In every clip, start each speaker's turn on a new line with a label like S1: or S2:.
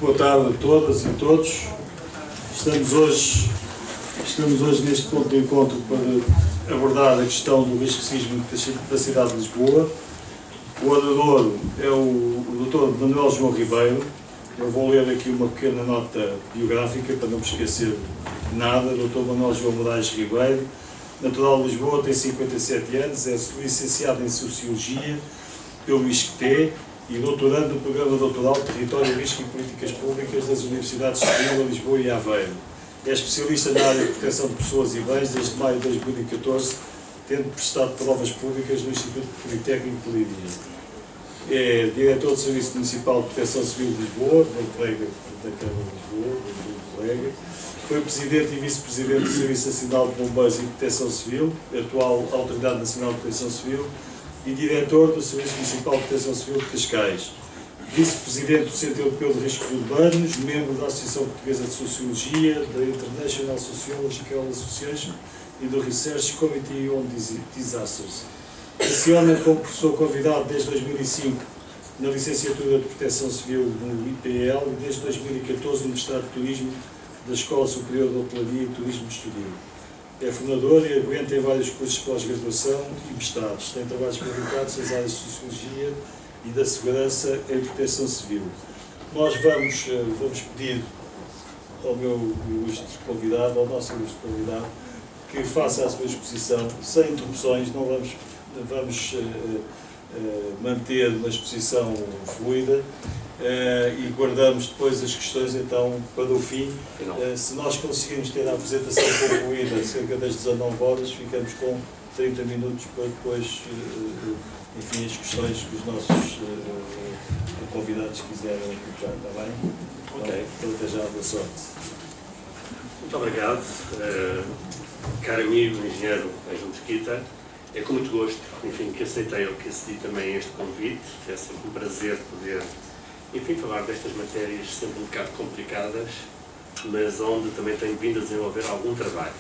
S1: Boa tarde a todas e todos. Estamos hoje neste ponto de encontro para abordar a questão do risco sísmico da cidade de Lisboa. O orador é o Dr. Manuel João Ribeiro. Eu vou ler aqui uma pequena nota biográfica para não me esquecer de nada. Dr. Manuel João Moraes Ribeiro, natural de Lisboa, tem 57 anos, é licenciado em Sociologia pelo ISCTE e doutorando no Programa Doutoral de Território, Risco e Políticas Públicas das Universidades de Coimbra, Lisboa e Aveiro. É especialista na área de proteção de pessoas e bens desde maio de 2014, tendo prestado provas públicas no Instituto Politécnico de Leiria. É diretor do Serviço Municipal de Proteção Civil de Lisboa, colega da Câmara de Lisboa, do colega. Foi presidente e vice-presidente do Serviço Nacional de Bombeiros e Proteção Civil, atual Autoridade Nacional de Proteção Civil, e diretor do Serviço Municipal de Proteção Civil de Cascais, vice-presidente do Centro Europeu de Riscos Urbanos, membro da Associação Portuguesa de Sociologia, da International Sociological Association e do Research Committee on Disasters. Aciona como professor convidado desde 2005 na licenciatura de Proteção Civil no IPL e desde 2014 no mestrado de Turismo da Escola Superior de Hotelaria e Turismo de Estoril. É fundador e aguenta em vários cursos de pós-graduação e mestrados. Tem trabalhos publicados nas áreas de Sociologia e da Segurança em Proteção Civil. Nós vamos pedir ao meu ilustre convidado, ao nosso ilustre convidado, que faça a sua exposição sem interrupções. Não vamos manter uma exposição fluida e guardamos depois as questões então para o fim. Se nós conseguirmos ter a apresentação concluída cerca das 19 horas, ficamos com 30 minutos para depois, enfim, as questões que os nossos convidados quiserem colocar, está bem? Ok. Então, até já, boa sorte.
S2: Muito obrigado, caro amigo, engenheiro Ângelo Mesquita. É com muito gosto, enfim, que aceitei ou que acedi também a este convite. É sempre um prazer poder, enfim, falar destas matérias sempre um bocado complicadas, mas onde também tenho vindo a desenvolver algum trabalho.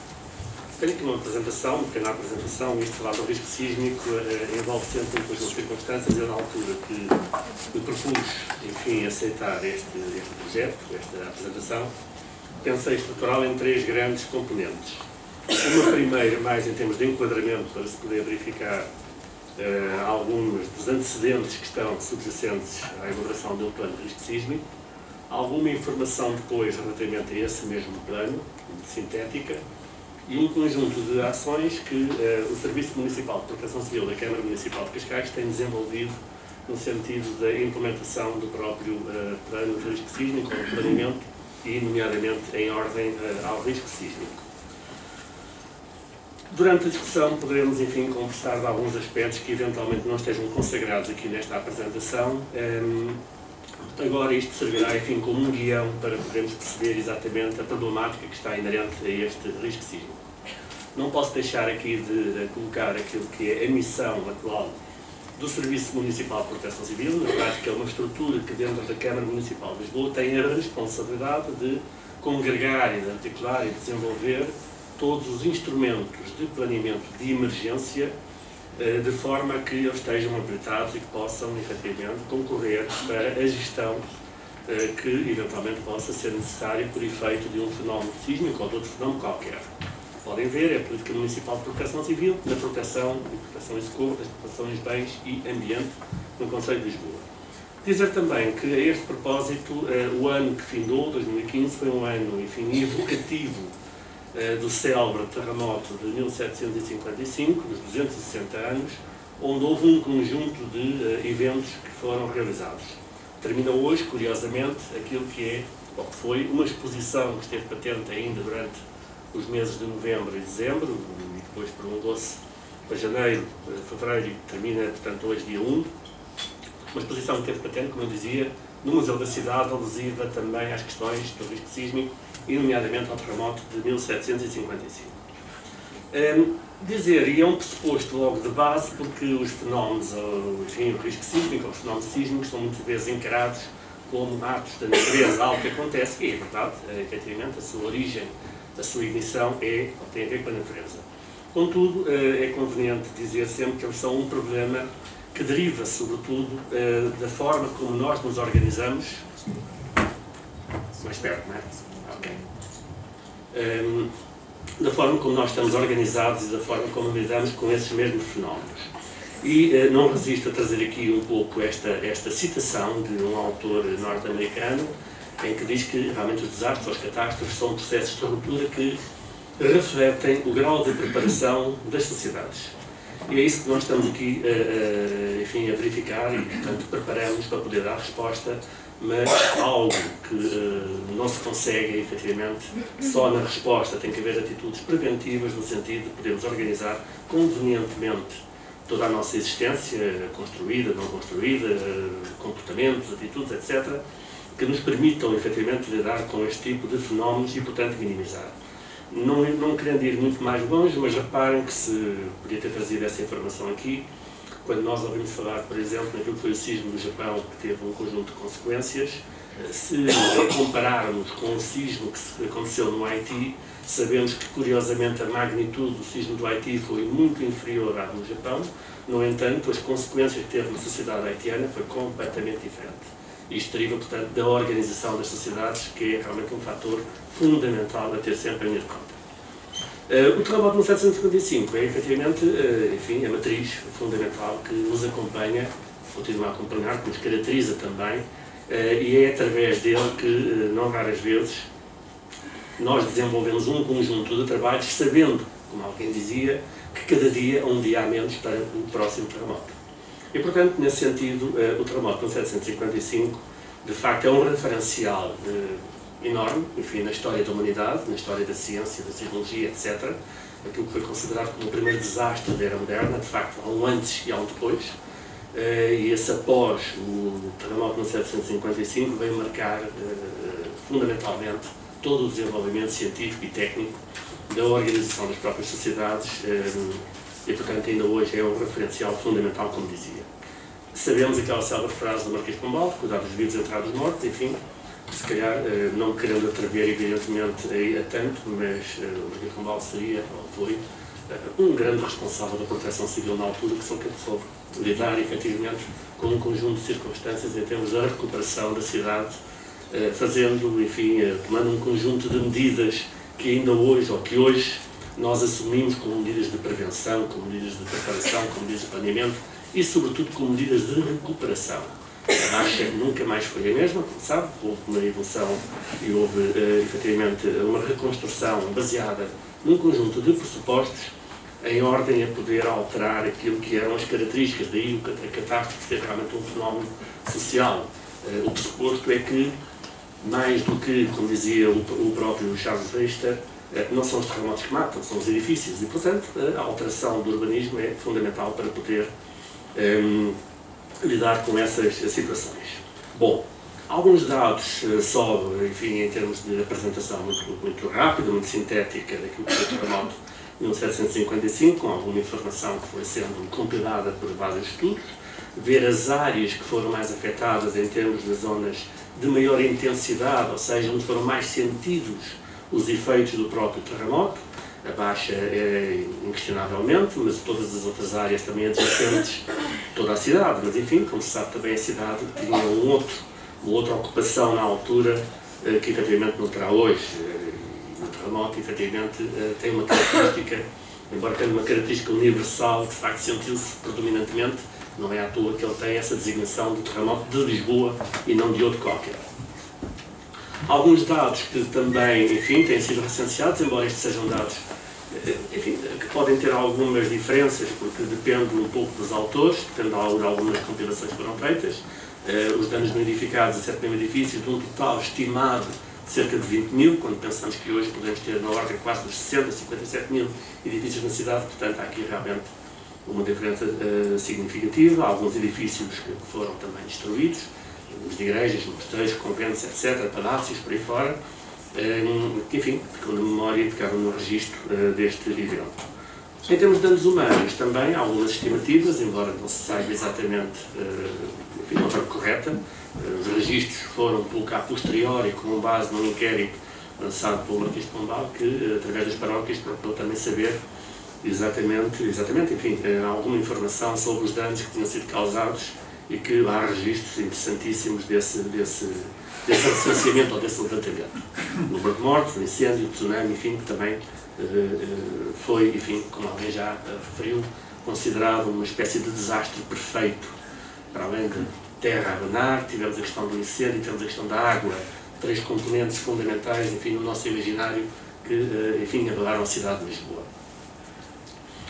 S2: Tenho aqui uma pequena apresentação. Isto falar do risco sísmico envolve sempre um conjunto de circunstâncias. Eu, na altura que me propus, enfim, aceitar este projeto, esta apresentação, pensei estruturá-lo em três grandes componentes. Uma primeira, mais em termos de enquadramento, para se poder verificar alguns dos antecedentes que estão subjacentes à elaboração de um plano de risco sísmico, alguma informação depois relativamente a esse mesmo plano, sintética, e um conjunto de ações que o Serviço Municipal de Proteção Civil da Câmara Municipal de Cascais tem desenvolvido no sentido da implementação do próprio plano de risco sísmico, ou planeamento, e nomeadamente em ordem ao risco sísmico. Durante a discussão poderemos, enfim, conversar de alguns aspectos que eventualmente não estejam consagrados aqui nesta apresentação. Agora isto servirá, enfim, como um guião para podermos perceber exatamente a problemática que está inerente a este risco sísmico. Não posso deixar aqui de colocar aquilo que é a missão atual do Serviço Municipal de Proteção Civil. Na prática, é uma estrutura que dentro da Câmara Municipal de Lisboa tem a responsabilidade de congregar e de articular e desenvolver todos os instrumentos de planeamento de emergência, de forma que eles estejam habilitados e que possam, efetivamente, concorrer para a gestão que, eventualmente, possa ser necessária por efeito de um fenómeno sísmico ou de outro fenómeno qualquer. Podem ver, é a Política Municipal de Proteção Civil, na proteção e socorro das populações, bens e ambiente no Concelho de Lisboa. Dizer também que, a este propósito, o ano que findou, 2015, foi um ano, enfim, evocativo do célebre terremoto de 1755, dos 260 anos, onde houve um conjunto de eventos que foram realizados. Termina hoje, curiosamente, aquilo que é, ou que foi, uma exposição que esteve patente ainda durante os meses de novembro e dezembro, e depois prolongou-se para janeiro, fevereiro, e termina, portanto, hoje, dia 1, uma exposição que teve patente, como eu dizia, no Museu da Cidade, alusiva também às questões do risco sísmico e, nomeadamente, ao terremoto de 1755. Dizer, e é um pressuposto logo de base, porque os fenómenos, enfim, o risco sísmico, os fenómenos sísmicos são muitas vezes encarados como atos da natureza, algo que acontece, e é verdade, efetivamente, a sua origem, a sua ignição tem a ver com a natureza. Contudo, é conveniente dizer sempre que eles são um problema que deriva, sobretudo, da forma como nós nos organizamos. Mais perto, não é? Ok. Da forma como nós estamos organizados e da forma como lidamos com esses mesmos fenómenos. E não resisto a trazer aqui um pouco esta citação de um autor norte-americano, em que diz que realmente os desastres ou as catástrofes são processos de ruptura que refletem o grau de preparação das sociedades. E é isso que nós estamos aqui enfim, a verificar e, portanto, preparamos para poder dar resposta, mas algo que não se consegue, efetivamente, só na resposta. Tem que haver atitudes preventivas no sentido de podermos organizar convenientemente toda a nossa existência, construída, não construída, comportamentos, atitudes, etc., que nos permitam, efetivamente, lidar com este tipo de fenómenos e, portanto, minimizar. Não querendo ir muito mais longe, mas reparem que se podia ter trazido essa informação aqui, quando nós ouvimos falar, por exemplo, naquilo que foi o sismo do Japão, que teve um conjunto de consequências, se compararmos com o sismo que aconteceu no Haiti, sabemos que, curiosamente, a magnitude do sismo do Haiti foi muito inferior à do Japão. No entanto, as consequências que teve na sociedade haitiana foi completamente diferente. Isto deriva, portanto, da organização das sociedades, que é realmente um fator fundamental a ter sempre em conta. O terremoto de 1755 é, efetivamente, enfim, a matriz fundamental que nos acompanha, continua a acompanhar, que nos caracteriza também, e é através dele que, não raras vezes, nós desenvolvemos um conjunto de trabalhos sabendo, como alguém dizia, que cada dia, um dia a menos para o próximo terremoto. E, portanto, nesse sentido, o terremoto de 1755, de facto, é um referencial enorme, enfim, na história da humanidade, na história da ciência, da tecnologia, etc. Aquilo que foi considerado como o primeiro desastre da era moderna, de facto, há um antes e há um depois. E esse após o terremoto de 1755 veio marcar, fundamentalmente, todo o desenvolvimento científico e técnico da organização das próprias sociedades e, portanto, ainda hoje é um referencial fundamental, como dizia. Sabemos aquela célebre frase do Marquês de Pombal, cuidar dos vivos e entrar dos mortos, enfim, se calhar, não querendo atrever, evidentemente, a tanto, mas o Marquês de Pombal seria, ou foi, um grande responsável da proteção civil na altura, que soube lidar, efetivamente, com um conjunto de circunstâncias em termos da recuperação da cidade, fazendo, enfim, tomando um conjunto de medidas que ainda hoje, ou que hoje, nós assumimos como medidas de prevenção, como medidas de preparação, como medidas de planeamento e, sobretudo, como medidas de recuperação. A marcha nunca mais foi a mesma, como sabe, houve uma evolução e houve, efetivamente, uma reconstrução baseada num conjunto de pressupostos em ordem a poder alterar aquilo que eram as características, daí a catástrofe ser realmente um fenómeno social. O pressuposto é que, mais do que, como dizia o próprio Charles Richter, não são os terremotos que matam, são os edifícios. E, portanto, a alteração do urbanismo é fundamental para poder lidar com essas situações. Bom, alguns dados só, enfim, em termos de apresentação muito rápida, muito sintética daquilo que foi o terremoto de 1755, com alguma informação que foi sendo compilada por vários estudos, ver as áreas que foram mais afetadas em termos de zonas de maior intensidade, ou seja, onde foram mais sentidos os efeitos do próprio terremoto. A Baixa é inquestionavelmente, mas todas as outras áreas também adjacentes, toda a cidade, mas enfim, como se sabe também a cidade tinha uma outra ocupação na altura que efetivamente não terá hoje. O terremoto efetivamente tem uma característica, embora tenha uma característica universal, de facto sentiu-se predominantemente, não é à toa que ele tem essa designação de terremoto de Lisboa e não de outro qualquer. Alguns dados que também, enfim, têm sido recenseados, embora estes sejam dados, enfim, que podem ter algumas diferenças, porque depende um pouco dos autores, depende de algumas compilações que foram feitas. Os danos não edificados a 7 mil edifícios, de um total estimado de cerca de 20 mil, quando pensamos que hoje podemos ter na ordem quase dos 60, 57 mil edifícios na cidade, portanto há aqui realmente uma diferença significativa. Há alguns edifícios que foram também destruídos, de igrejas, mosteiros, conventos, etc., palácios, por aí fora, enfim, ficam na memória e ficaram no registro deste evento. Em termos de danos humanos, também há algumas estimativas, embora não se saiba exatamente enfim, a forma correta. Os registros foram pelo cá posteriori, com base num inquérito lançado pelo Marquês de Pombal, que, através das paróquias, procurou também saber exatamente, enfim, alguma informação sobre os danos que tinham sido causados e que há registros interessantíssimos desse recenseamento ou desse levantamento. O número de mortos, o incêndio, o tsunami, enfim, que também foi, enfim, como alguém já referiu, considerado uma espécie de desastre perfeito. Para além de terra a abanar, tivemos a questão do incêndio, tivemos a questão da água, 3 componentes fundamentais, enfim, no nosso imaginário que, enfim, abalaram a cidade de Lisboa.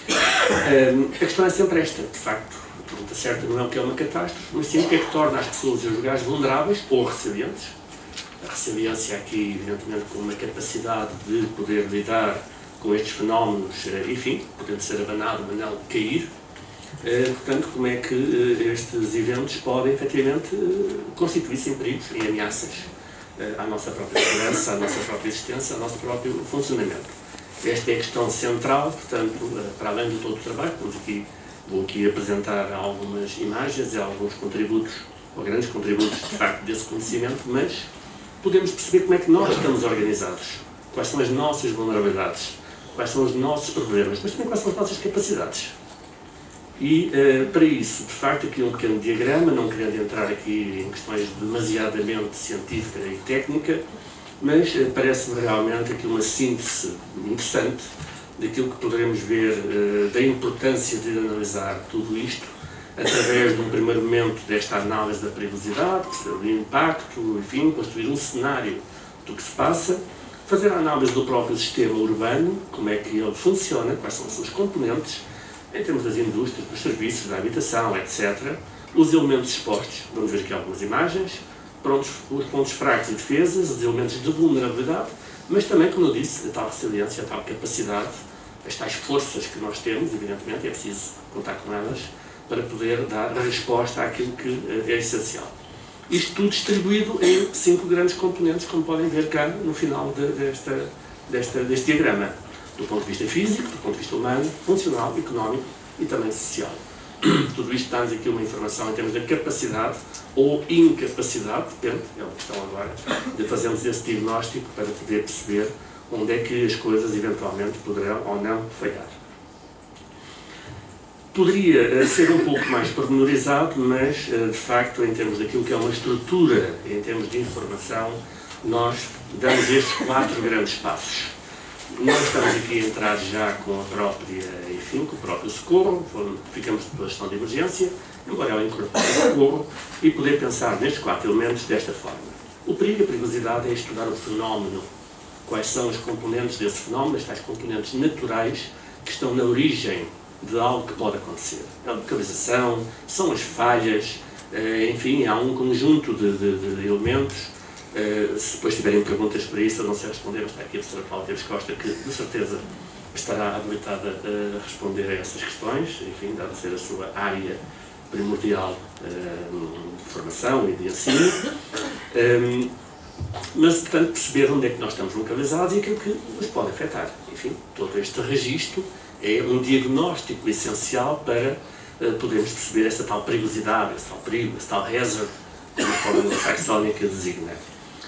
S2: A questão é sempre esta, de facto, a pergunta certa não é o que é uma catástrofe, mas sim o que é que torna as pessoas e os lugares vulneráveis ou resilientes. A resiliência aqui, evidentemente, com uma capacidade de poder lidar com estes fenómenos, enfim, podendo ser abanado, mas não cair. Portanto, como é que estes eventos podem, efetivamente, constituir-se em perigos, em ameaças à nossa própria segurança, à nossa própria existência, ao nosso próprio funcionamento. Esta é a questão central, portanto, para além de todo o trabalho, vou aqui apresentar algumas imagens e alguns contributos, ou grandes contributos, de facto, desse conhecimento, mas podemos perceber como é que nós estamos organizados, quais são as nossas vulnerabilidades, quais são os nossos problemas, mas também quais são as nossas capacidades. E, para isso, de facto, aqui um pequeno diagrama, não querendo entrar aqui em questões demasiadamente científicas e técnicas, mas parece-me realmente aqui uma síntese interessante daquilo que poderemos ver da importância de analisar tudo isto através de um primeiro momento desta análise da perigosidade, do impacto, enfim, construir um cenário do que se passa, fazer a análise do próprio sistema urbano, como é que ele funciona, quais são as suas componentes, em termos das indústrias, dos serviços, da habitação, etc. Os elementos expostos, vamos ver aqui algumas imagens, os pontos fracos e defesas, os elementos de vulnerabilidade, mas também, como eu disse, a tal resiliência, a tal capacidade, as tais forças que nós temos, evidentemente, é preciso contar com elas para poder dar a resposta àquilo que é essencial. Isto tudo distribuído em 5 grandes componentes, como podem ver cá no final deste diagrama. Do ponto de vista físico, do ponto de vista humano, funcional, económico e também social. Tudo isto dá-nos aqui uma informação em termos de capacidade ou incapacidade, depende, é uma questão agora, de fazermos esse diagnóstico para poder perceber onde é que as coisas eventualmente poderão ou não falhar. Poderia ser um pouco mais pormenorizado, mas de facto, em termos daquilo que é uma estrutura, em termos de informação, nós damos estes 4 grandes passos. Nós estamos aqui a entrar já com a própria, enfim, com o próprio socorro, ficamos depois de gestão de emergência, embora ela incorpore o socorro, e poder pensar nestes 4 elementos desta forma. O perigo, a perigosidade, é estudar o fenómeno. Quais são os componentes desse fenómeno, as tais componentes naturais que estão na origem de algo que pode acontecer. É a localização, são as falhas, enfim, há um conjunto de elementos. Se depois tiverem perguntas para isso, eu não sei responder, mas está aqui a professora Paula Teves Costa, que de certeza estará habilitada a responder a essas questões, enfim, dado ser a sua área primordial de formação e de ensino. Mas, portanto, perceber onde é que nós estamos localizados e aquilo que nos pode afetar. Enfim, todo este registro é um diagnóstico essencial para podermos perceber essa tal perigosidade, esse tal perigo, esse tal hazard, como a fórmula taxónica designa.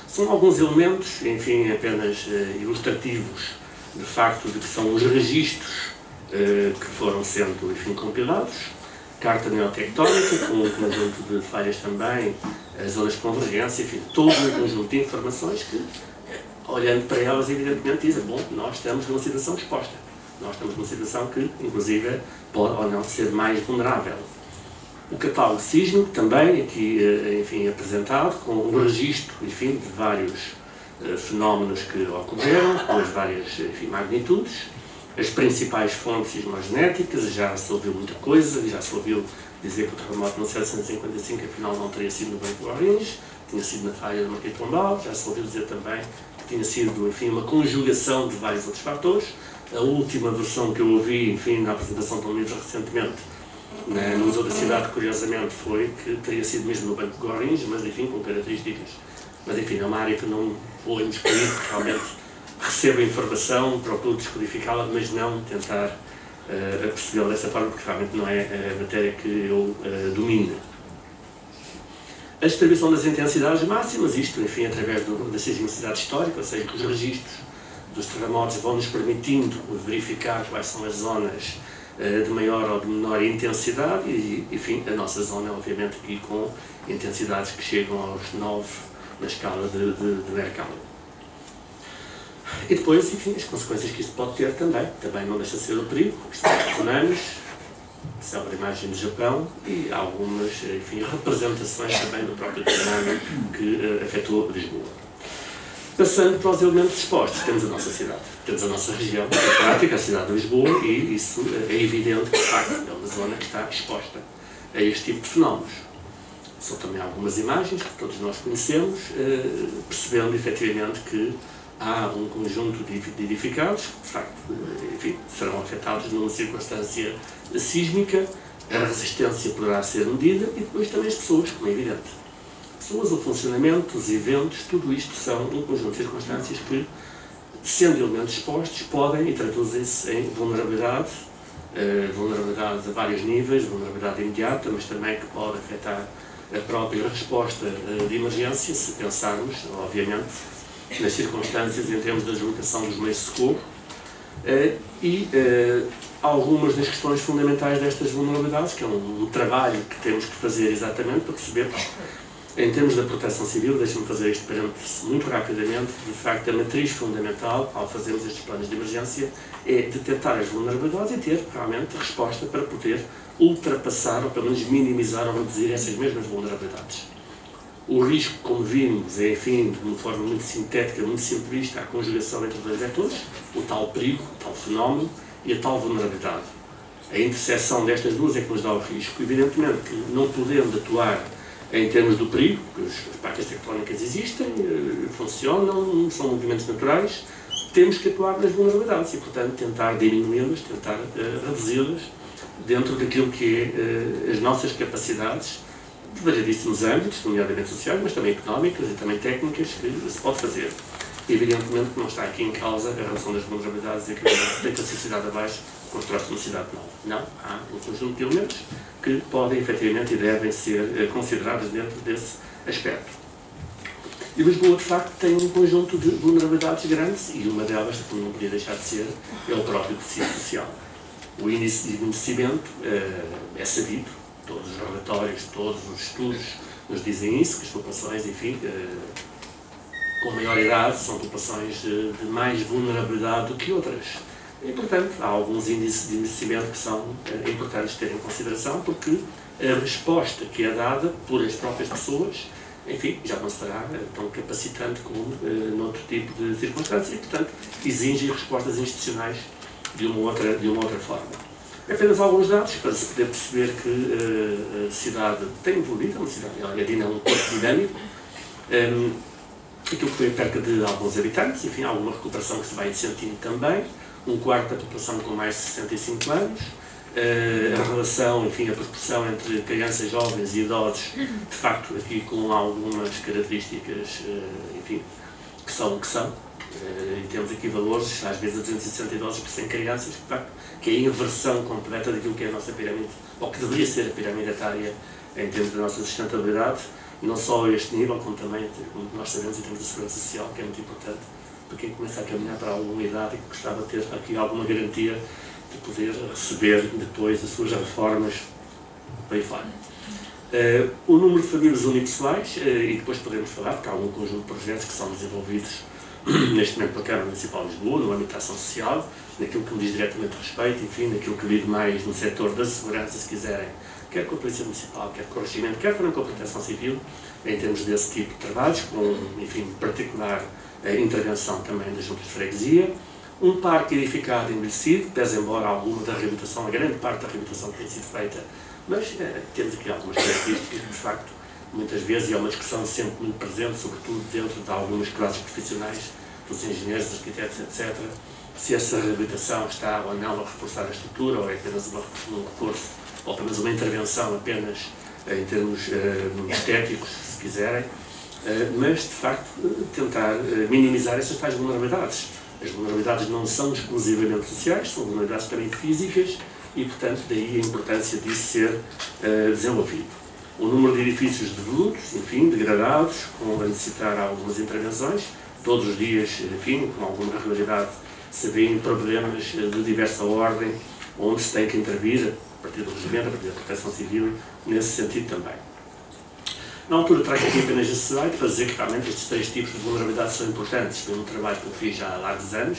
S2: São alguns elementos, enfim, apenas ilustrativos, de facto, de que são os registros que foram sendo, enfim, compilados. Carta neotectónica, com um conjunto de falhas também, as zonas de convergência, enfim, todo um conjunto de informações que, olhando para elas, evidentemente dizem, bom, nós estamos numa situação exposta. Nós estamos numa situação que, inclusive, pode ou não ser mais vulnerável. O catálogo sísmico também, aqui, enfim, apresentado, com um registro, enfim, de vários fenómenos que ocorreram, com as várias, enfim, magnitudes. As principais fontes sismogenéticas, já se ouviu muita coisa, já se ouviu dizer que o terremoto de 1755 afinal não teria sido no Banco de Ourinhos, tinha sido na falha do Marquês de Pombal, já se ouviu dizer também que tinha sido, enfim, uma conjugação de vários outros fatores. A última versão que eu ouvi, enfim, na apresentação de um livro recentemente, no Museu da Cidade, curiosamente, foi que teria sido mesmo no Banco de Gorrinhos, mas enfim, com características. Mas enfim, é uma área que não vou imiscuir, porque realmente recebo a informação, procuro descodificá-la, mas não tentar percebê-la dessa forma, porque realmente não é a matéria que eu domino. A distribuição das intensidades máximas, isto, enfim, através da sismicidade histórica, ou seja, que os registros dos terremotos vão nos permitindo verificar quais são as zonas de maior ou de menor intensidade e, enfim, a nossa zona, obviamente, aqui com intensidades que chegam aos 9 na escala de Mercalli. E depois, enfim, as consequências que isto pode ter também não deixa de ser o perigo, os tsunamis, célebre imagem do Japão e algumas, enfim, representações também do próprio tsunami que afetou Lisboa. Passando para os elementos expostos, temos a nossa cidade, temos a nossa região, na prática, a cidade de Lisboa, e isso é evidente que, de facto, é uma zona que está exposta a este tipo de fenómenos. São também algumas imagens que todos nós conhecemos, percebendo efetivamente que há um conjunto de edificados que, de facto, enfim, serão afetados numa circunstância sísmica, a resistência poderá ser medida e depois também as pessoas, como é evidente. Pessoas, o funcionamento, os eventos, tudo isto são um conjunto de circunstâncias que, sendo elementos expostos, podem e traduzem-se em vulnerabilidade, vulnerabilidade a vários níveis, vulnerabilidade imediata, mas também que pode afetar a própria resposta de emergência, se pensarmos, obviamente, nas circunstâncias em termos da deslocação dos meios de socorro e algumas das questões fundamentais destas vulnerabilidades, que é um trabalho que temos que fazer exatamente para percebermos. Em termos da proteção civil, deixem-me fazer este parênteses muito rapidamente, de facto a matriz fundamental, ao fazermos estes planos de emergência, é detectar as vulnerabilidades e ter realmente resposta para poder ultrapassar, ou pelo menos minimizar ou reduzir essas mesmas vulnerabilidades. O risco, como vimos, é, enfim, de uma forma muito sintética, muito simplista, a conjugação entre dois vetores, o tal perigo, o tal fenómeno e a tal vulnerabilidade. A interseção destas duas é que nos dá o risco. Evidentemente que não podendo atuar em termos do perigo, porque as placas tectónicas existem, funcionam, são movimentos naturais, temos que atuar nas vulnerabilidades e, portanto, tentar diminuí-las, tentar reduzi-las dentro daquilo que é as nossas capacidades de variedíssimos âmbitos, nomeadamente sociais, mas também económicas e também técnicas, que se pode fazer. Evidentemente que não está aqui em causa a relação das vulnerabilidades e que a sociedade abaixo constrói-se uma cidade nova. Não, há um conjunto de elementos que podem, efetivamente, e devem ser considerados dentro desse aspecto. E Lisboa, de facto, tem um conjunto de vulnerabilidades grandes e uma delas, que não podia deixar de ser, é o próprio tecido social. O índice de envelhecimento é sabido, todos os relatórios, todos os estudos nos dizem isso, que as populações, enfim, com maior idade são populações de mais vulnerabilidade do que outras. E, portanto, há alguns índices de envelhecimento que são importantes ter em consideração, porque a resposta que é dada por as próprias pessoas, enfim, já não será tão capacitante como noutro tipo de circunstâncias e, portanto, exige respostas institucionais de uma outra forma. Apenas alguns dados para se poder perceber que a cidade tem evoluído, uma cidade é um corpo dinâmico, aquilo que foi a perca de alguns habitantes, enfim, alguma recuperação que se vai sentindo também, um quarto da população com mais de 65 anos, a relação, enfim, a proporção entre crianças, jovens e idosos, de facto, aqui com algumas características, enfim, que são o que são. E temos aqui valores, às vezes, a 260 idosos por 100 crianças, que é a inversão completa daquilo que é a nossa pirâmide, ou que deveria ser a pirâmide etária em termos da nossa sustentabilidade, não só a este nível, como também, como nós sabemos, em termos da segurança social, que é muito importante para quem começa a caminhar para alguma idade e que gostava de ter aqui alguma garantia de poder receber depois as suas reformas para aí fora. O número de famílias unipessoais, e depois podemos falar, porque há algum conjunto de projetos que são desenvolvidos neste momento pela Câmara Municipal de Lisboa, no âmbito da ação social, naquilo que me diz diretamente respeito, enfim, naquilo que lido mais no setor da segurança, se quiserem, quer com a Polícia Municipal, quer com o Regimento, quer também com a Proteção Civil, em termos desse tipo de trabalhos, com, enfim, particular intervenção também das juntas de freguesia, um parque edificado e envelhecido, pese embora alguma da reabilitação, a grande parte da reabilitação tenha sido feita, mas temos aqui algumas características que, de facto, muitas vezes, e é uma discussão sempre muito presente, sobretudo dentro de algumas classes profissionais, dos engenheiros, dos arquitetos, etc., se essa reabilitação está ou não a reforçar a estrutura, ou é apenas um reforço, ou apenas uma intervenção apenas em termos estéticos, se quiserem, mas, de facto, tentar minimizar essas tais vulnerabilidades. As vulnerabilidades não são exclusivamente sociais, são vulnerabilidades também físicas e, portanto, daí a importância disso ser desenvolvido. O número de edifícios devolutos, enfim, degradados, com a necessitar algumas intervenções, todos os dias, enfim, com alguma regularidade, se vêem problemas de diversa ordem, onde se tem que intervir, a partir do regimento, a partir da proteção civil, nesse sentido também. Na altura, trago aqui apenas a necessidade de fazer que realmente estes 3 tipos de vulnerabilidade são importantes. Foi um trabalho que eu fiz já há largos anos,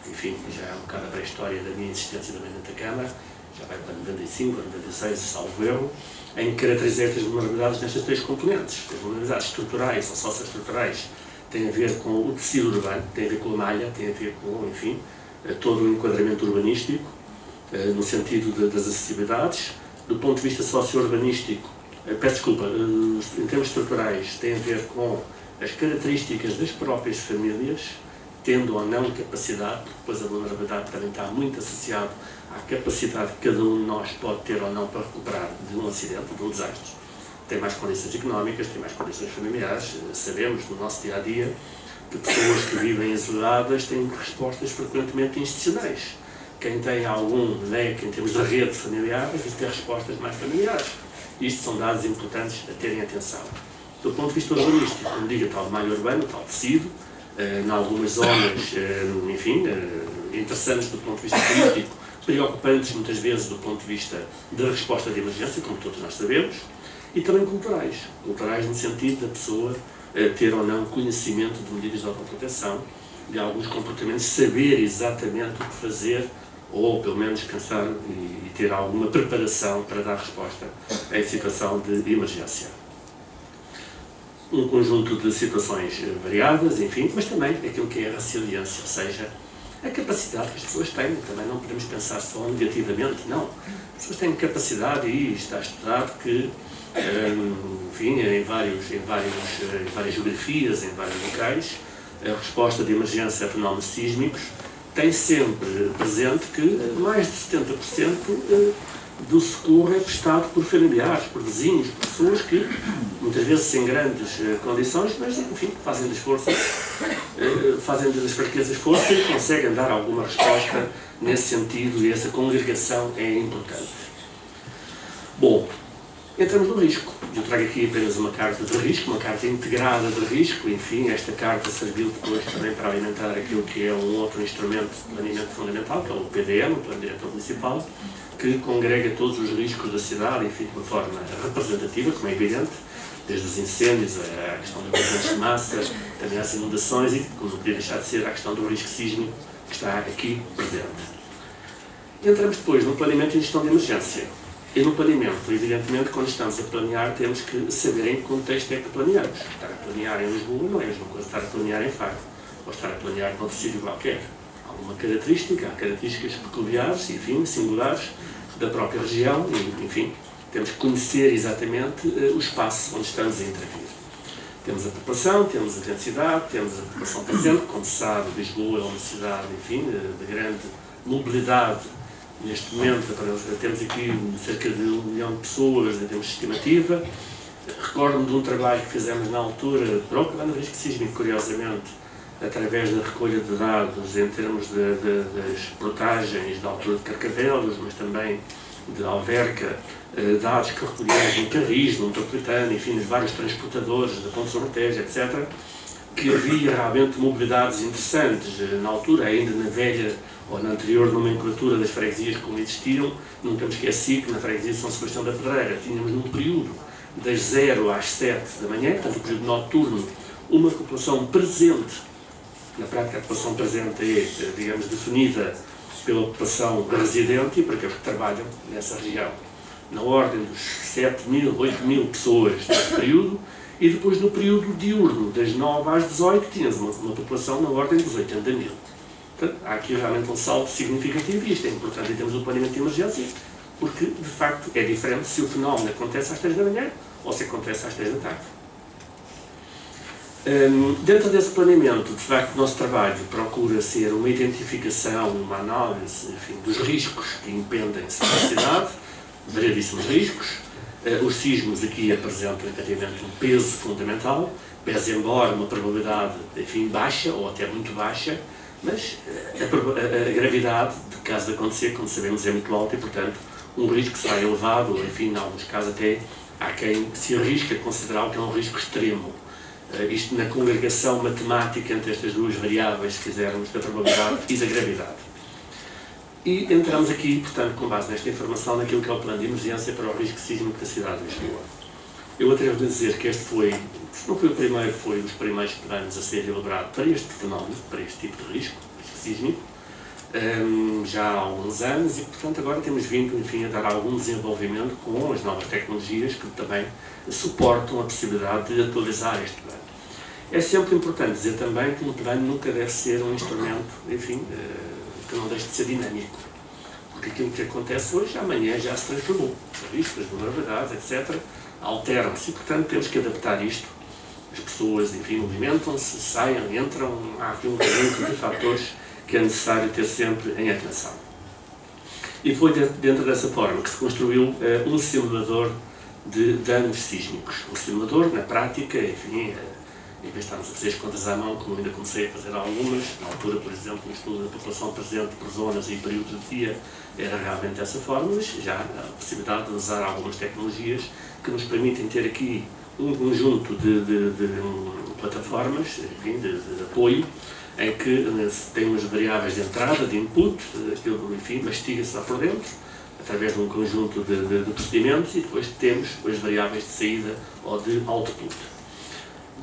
S2: enfim, já é um bocado a pré-história da minha existência também dentro da Câmara, já vai para 95, 96, salvo erro, em que caracterizei estas vulnerabilidades nestas 3 componentes. As vulnerabilidades estruturais ou socioestruturais têm a ver com o tecido urbano, têm a ver com a malha, têm a ver com, enfim, todo o enquadramento urbanístico, no sentido das acessibilidades. Do ponto de vista socio-urbanístico, peço desculpa, em termos estruturais, tem a ver com as características das próprias famílias, tendo ou não capacidade, porque depois a vulnerabilidade também está muito associada à capacidade que cada um de nós pode ter ou não para recuperar de um acidente, de um desastre. Tem mais condições económicas, tem mais condições familiares. Sabemos no nosso dia-a-dia que pessoas que vivem isoladas têm respostas frequentemente institucionais. Quem tem algum leque em termos de rede familiar, deve ter respostas mais familiares. Isto são dados importantes a terem atenção. Do ponto de vista urbanístico, como digo, tal malha urbana, tal tecido, em algumas zonas, enfim, interessantes do ponto de vista político, preocupantes muitas vezes do ponto de vista da resposta de emergência, como todos nós sabemos, e também culturais. Culturais no sentido da pessoa ter ou não conhecimento de medidas de autoproteção, de alguns comportamentos, saber exatamente o que fazer, ou pelo menos pensar e ter alguma preparação para dar resposta em situação de emergência. Um conjunto de situações variadas, enfim, mas também aquilo que é a resiliência, ou seja, a capacidade que as pessoas têm. Também não podemos pensar só negativamente, não. As pessoas têm capacidade, e está estudado que, enfim, em várias geografias, em vários locais, a resposta de emergência a fenómenos sísmicos tem sempre presente que mais de 70% do socorro é prestado por familiares, por vizinhos, por pessoas que, muitas vezes sem grandes condições, mas, enfim, fazem das forças, fazem das fraquezas força e conseguem dar alguma resposta nesse sentido, e essa congregação é importante. Bom, entramos no risco. Eu trago aqui apenas uma carta de risco, uma carta integrada de risco. Enfim, esta carta serviu depois também para alimentar aquilo que é um outro instrumento de planeamento fundamental, que é o PDM, o Plano Diretor Municipal, que congrega todos os riscos da cidade, enfim, de uma forma representativa, como é evidente, desde os incêndios, a questão dos eventos de massa, também as inundações e, como não podia deixar de ser, a questão do risco sísmico, que está aqui presente. Entramos depois no planeamento e gestão de emergência. E no planeamento, evidentemente, quando estamos a planear, temos que saber em que contexto é que planeamos. Estar a planear em Lisboa não é a mesma coisa que estar a planear em Faro, ou estar a planear noutro sítio qualquer. Há alguma característica, há características peculiares, enfim, singulares, da própria região, e, enfim, temos que conhecer exatamente o espaço onde estamos a intervir. Temos a população, temos a densidade, temos a população presente. Como se sabe, Lisboa é uma cidade, enfim, de grande mobilidade. Neste momento, temos aqui cerca de 1 milhão de pessoas em termos de estimativa. Recordo-me de um trabalho que fizemos na altura, para o plano de risco sísmico, curiosamente, através da recolha de dados em termos das portagens da altura de Carcavelos, mas também de Alverca, dados que recolhemos no Carris, no Metropolitano, enfim, nos vários transportadores da Ponte Sorteja, etc., que havia realmente mobilidades interessantes. Na altura, ainda na velha ou na anterior nomenclatura das freguesias como existiam, nunca me esqueci que na freguesia de São Sebastião da Pedreira tínhamos num período das 0 às 7 da manhã, portanto, o período noturno, uma população presente. Na prática, a população presente é, digamos, definida pela população residente e para aqueles que trabalham nessa região. Na ordem dos 7.000, 8.000 pessoas nesse período, e depois no período diurno, das 9 às 18, tínhamos uma população na ordem dos 80.000. Portanto, há aqui realmente um salto significativo, e isto é importante em termos do planeamento de emergência, porque, de facto, é diferente se o fenómeno acontece às 3 da manhã ou se acontece às 3 da tarde. Dentro desse planeamento, de facto, o nosso trabalho procura ser uma identificação, uma análise, enfim, dos riscos que impendem sobre a cidade, variedíssimos riscos. Os sismos aqui apresentam, efetivamente, um peso fundamental, pese embora uma probabilidade, enfim, baixa, ou até muito baixa, mas a gravidade, de caso de acontecer, como sabemos, é muito alta e, portanto, um risco será elevado, enfim, em alguns casos até há quem se arrisca a considerar que é um risco extremo. Isto na congregação matemática entre estas duas variáveis, se quisermos, da probabilidade e da gravidade. E entramos aqui, portanto, com base nesta informação, naquilo que é o plano de emergência para o risco sísmico da cidade de Lisboa. Eu atrevo a dizer que este foi, se não foi o primeiro, foi um dos primeiros planos a ser elaborado para este fenómeno, para este tipo de risco sísmico, já há alguns anos, e, portanto, agora temos vindo, enfim, a dar algum desenvolvimento com as novas tecnologias que também suportam a possibilidade de atualizar este plano. É sempre importante dizer também que um plano nunca deve ser um instrumento, enfim, que não deixe de ser dinâmico. Porque aquilo que acontece hoje, amanhã já se transformou. Os riscos, as vulnerabilidades, etc., alteram-se e, portanto, temos que adaptar isto. As pessoas, enfim, movimentam-se, saem, entram, há aqui um conjunto de fatores que é necessário ter sempre em atenção. E foi dentro dessa forma que se construiu um simulador de danos sísmicos. Um simulador, na prática, enfim, em vez de estarmos a fazer as contas à mão, como ainda comecei a fazer algumas, na altura, por exemplo, no estudo da população presente por zonas e períodos de dia, era realmente dessa forma, mas já há a possibilidade de usar algumas tecnologias que nos permitem ter aqui um conjunto de plataformas, enfim, de apoio, em que temos variáveis de entrada, de input, aquilo, enfim, mastiga-se lá por dentro, através de um conjunto de procedimentos, e depois temos as variáveis de saída ou de output.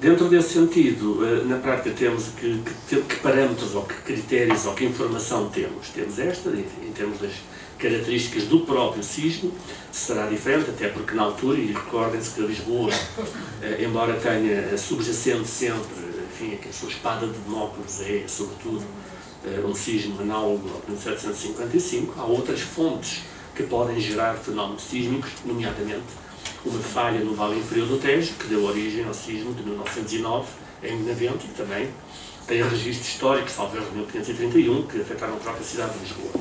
S2: Dentro desse sentido, na prática temos que parâmetros ou que critérios ou que informação temos. Temos esta, em termos das características do próprio sismo, será diferente, até porque na altura, e recordem-se que Lisboa, embora tenha subjacente sempre, enfim, a sua espada de Damócles é, sobretudo, um sismo análogo ao 1755, há outras fontes que podem gerar fenómenos sísmicos, nomeadamente uma falha no Vale Inferior do Tejo, que deu origem ao sismo de 1909, em Benavente, e também tem registros históricos, salvo erro de 1531, que afetaram a própria cidade de Lisboa.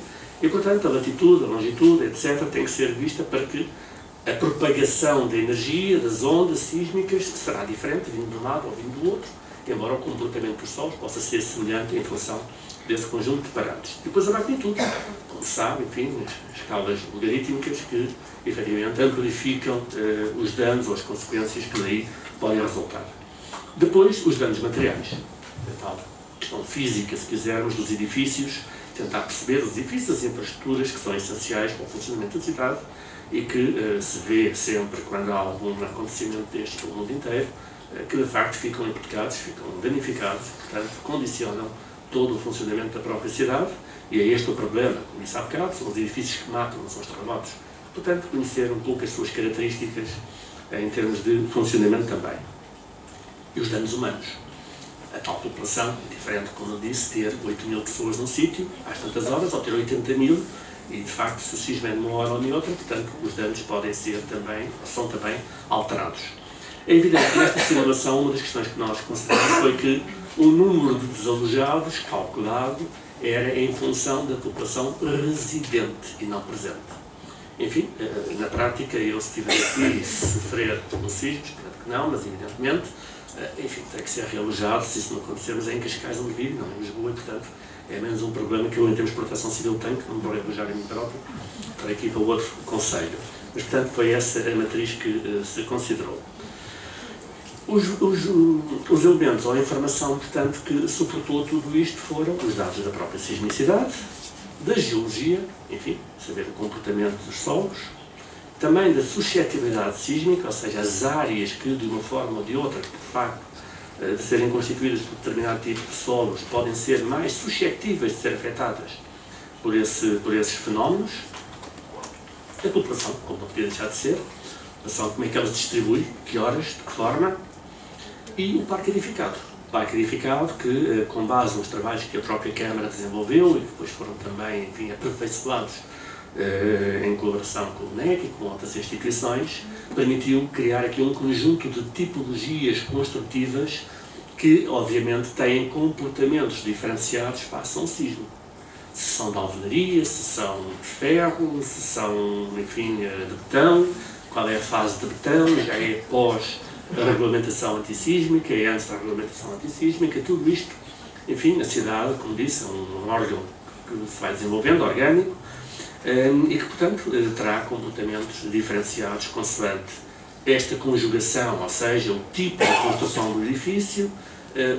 S2: E, portanto, a latitude, a longitude, etc., tem que ser vista para que a propagação da energia, das ondas sísmicas, será diferente, vindo de um lado ou vindo do outro, embora o comportamento dos solos possa ser semelhante em função desse conjunto de parâmetros. Depois a magnitude, como se sabe, enfim, as escalas logarítmicas que, efetivamente, amplificam os danos ou as consequências que daí podem resultar. Depois, os danos materiais, a tal questão física, se quisermos, dos edifícios, tentar perceber os edifícios, as infraestruturas que são essenciais para o funcionamento da cidade e que se vê sempre quando há algum acontecimento deste pelo mundo inteiro, que de facto ficam hipotecados, ficam danificados, portanto condicionam todo o funcionamento da própria cidade, e é este o problema, como disse há bocado, são os edifícios que matam, não são os terremotos. Portanto, conhecer um pouco as suas características em termos de funcionamento também. E os danos humanos. A tal população, é diferente, como eu disse, ter 8.000 pessoas num sítio, às tantas horas, ou ter 80.000, e de facto, se o sismo é numa hora ou noutra, portanto, os danos podem ser também, são também alterados. É evidente que nesta simulação, uma das questões que nós consideramos foi que o número de desalojados calculado era em função da população residente e não presente. Enfim, na prática, eu se tiver aqui sofrer um sismo, espero que não, mas evidentemente, enfim, tem que ser realojado, se isso não acontecer, mas é em Cascais onde vive, não em Lisboa, e portanto é menos um problema que eu, em termos de proteção civil, tenho, que não me vou realojar em mim próprio, para aqui para o outro conselho. Mas, portanto, foi essa a matriz que se considerou. Os elementos ou a informação, portanto, que suportou tudo isto foram os dados da própria sismicidade, da geologia, enfim, saber o comportamento dos solos, também da suscetibilidade sísmica, ou seja, as áreas que, de uma forma ou de outra, por facto de serem constituídas por determinado tipo de solos, podem ser mais suscetíveis de ser afetadas por esses fenómenos. A população, como não podia deixar de ser, a população, como é que ela se distribui, que horas, de que forma, e o parque edificado. O parque edificado que, com base nos trabalhos que a própria Câmara desenvolveu e que depois foram também, enfim, aperfeiçoados em colaboração com o NEC e com outras instituições, permitiu criar aqui um conjunto de tipologias construtivas que, obviamente, têm comportamentos diferenciados face a um sismo. Se são de alvenaria, se são de ferro, se são, enfim, de betão, qual é a fase de betão, já é pós a regulamentação antissísmica, é antes da regulamentação antissísmica, tudo isto, enfim, a cidade, como disse, é um órgão que se vai desenvolvendo, orgânico, e que, portanto, terá comportamentos diferenciados consoante esta conjugação, ou seja, o tipo de construção do edifício,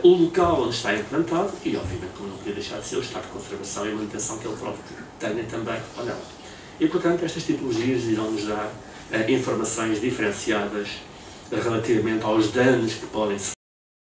S2: o local onde está implantado e, obviamente, como não podia deixar de ser, o estado de conservação e manutenção que ele próprio tenha também ou não. E, portanto, estas tipologias irão-nos dar informações diferenciadas relativamente aos danos que podem